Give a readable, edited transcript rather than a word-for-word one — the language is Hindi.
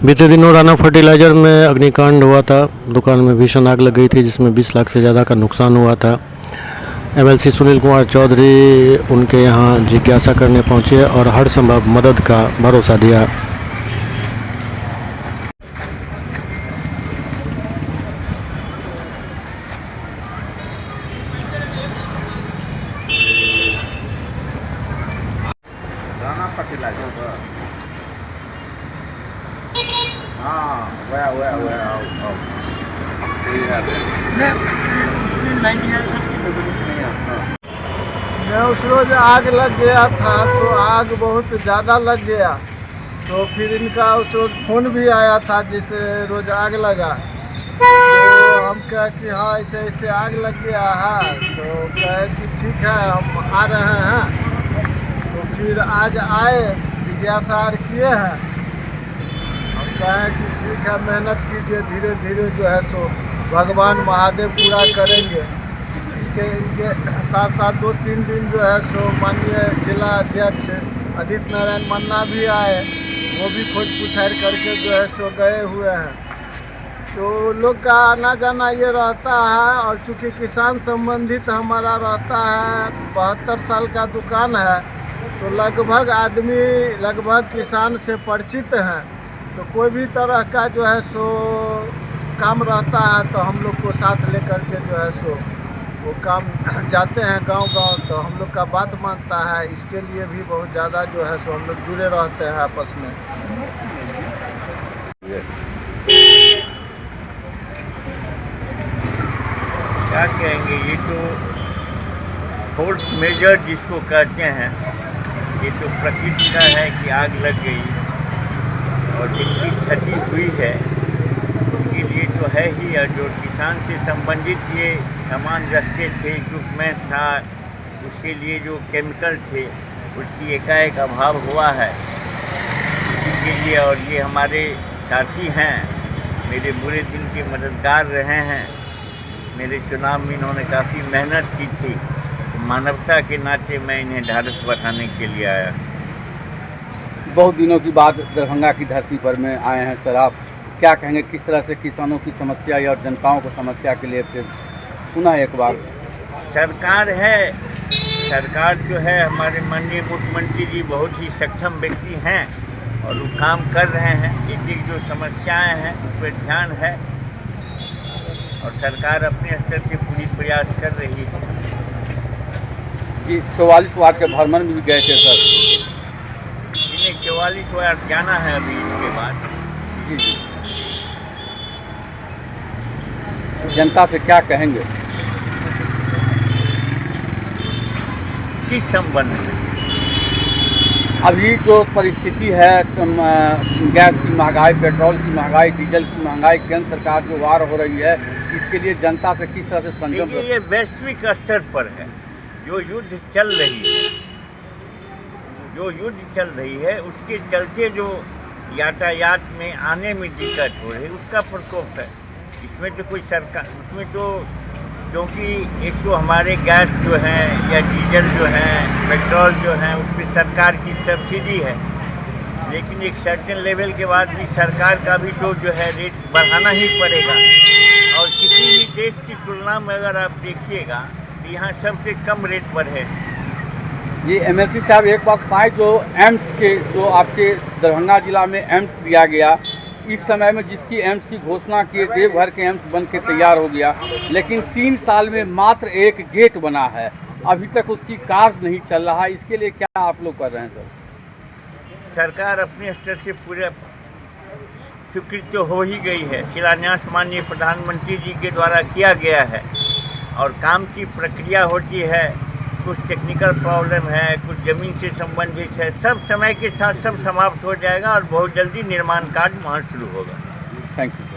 बीते दिनों राणा फर्टिलाइजर में अग्निकांड हुआ था। दुकान में भीषण आग लग गई थी जिसमें 20 लाख से ज़्यादा का नुकसान हुआ था। एमएलसी सुनील कुमार चौधरी उनके यहां जिज्ञासा करने पहुंचे और हर संभव मदद का भरोसा दिया। राणा फर्टिलाइजर हाँ मैं उस रोज आग लग गया था तो आग बहुत ज़्यादा लग गया, तो फिर इनका उस रोज फ़ोन भी आया था जिस रोज आग लगा। तो हम कहे कि हाँ ऐसे ऐसे आग लग गया है, तो कहे कि ठीक है हम आ रहे हैं। तो फिर आज आए, जिज्ञासा किए हैं। हम कहें कि ठीक है मेहनत कीजिए, धीरे धीरे जो है सो भगवान महादेव पूरा करेंगे। इसके इनके साथ साथ 2-3 दिन जो है सो माननीय जिला अध्यक्ष आदित्य नारायण मन्ना भी आए, वो भी खोज पुछार करके जो है सो गए हुए हैं। तो लोग का आना जाना ये रहता है, और चूँकि किसान संबंधित हमारा रहता है, 72 साल का दुकान है, तो लगभग किसान से परिचित हैं। तो कोई भी तरह का जो है सो काम रहता है तो हम लोग को साथ लेकर के जो है सो वो काम जाते हैं गांव-गांव, तो हम लोग का बात मानता है। इसके लिए भी बहुत ज़्यादा जो है सो हम लोग जुड़े रहते हैं आपस में। क्या कहेंगे, ये तो फोर्स मेजर जिसको कहते हैं, ये तो प्रकृति का है कि आग लग गई और जिनकी क्षति हुई है उनके लिए तो है ही। और जो किसान से संबंधित ये सामान रखते थे, इक्विपमेंट था, उसके लिए जो केमिकल थे उसकी एकाएक अभाव हुआ है इसी के लिए। और ये हमारे साथी हैं, मेरे बुरे दिन के मददगार रहे हैं। मेरे चुनाव में इन्होंने काफ़ी मेहनत की थी, मानवता के नाते मैं इन्हें ढाढ़स बढ़ाने के लिए आया। बहुत दिनों की बाद दरभंगा की धरती पर में आए हैं सर, आप क्या कहेंगे किस तरह से किसानों की समस्या या जनताओं को समस्या के लिए फिर पुनः एक बार सरकार है, सरकार जो है हमारे माननीय मुख्यमंत्री जी बहुत ही सक्षम व्यक्ति हैं और वो काम कर रहे हैं। एक जो समस्याएं हैं उस पर ध्यान है और सरकार अपने स्तर से पूरी प्रयास कर रही है। जी 44 वार्ड के भ्रमण में भी गए थे सर। इन्हें 44 वार्ड जाना है अभी इसके बाद। जी जी, जनता से क्या कहेंगे किस संबंध में? अभी जो परिस्थिति है, गैस की महंगाई, पेट्रोल की महंगाई, डीजल की महंगाई, केंद्र सरकार जो वार हो रही है, इसके लिए जनता से किस तरह से संयम? ये वैश्विक स्तर पर है। जो युद्ध चल रही है उसके चलते जो यातायात में आने में दिक्कत हो रही है उसका प्रकोप है। इसमें तो कोई सरकार, उसमें तो क्योंकि एक तो हमारे गैस जो है या डीजल जो है, पेट्रोल जो है, उस पर सरकार की सब्सिडी है, लेकिन एक सर्टेन लेवल के बाद भी सरकार का भी तो जो है रेट बढ़ाना ही पड़ेगा। और किसी भी देश की तुलना में अगर आप देखिएगा तो यहाँ सबसे कम रेट पर है। ये एमएलसी साहब एक बात पाए, जो एम्स के जो आपके दरभंगा जिला में एम्स दिया गया, इस समय में जिसकी एम्स की घोषणा की, देवघर के एम्स बन के तैयार हो गया, लेकिन 3 साल में मात्र एक गेट बना है, अभी तक उसकी कार्य नहीं चल रहा है। इसके लिए क्या आप लोग कर रहे हैं सर? सरकार अपने स्तर से पूरा स्वीकृत तो हो ही गई है, शिलान्यास माननीय प्रधानमंत्री जी के द्वारा किया गया है और काम की प्रक्रिया होती है। कुछ टेक्निकल प्रॉब्लम है, कुछ ज़मीन से संबंधित है, सब समय के साथ सब समाप्त हो जाएगा और बहुत जल्दी निर्माण कार्य वहाँ शुरू होगा। Thank you.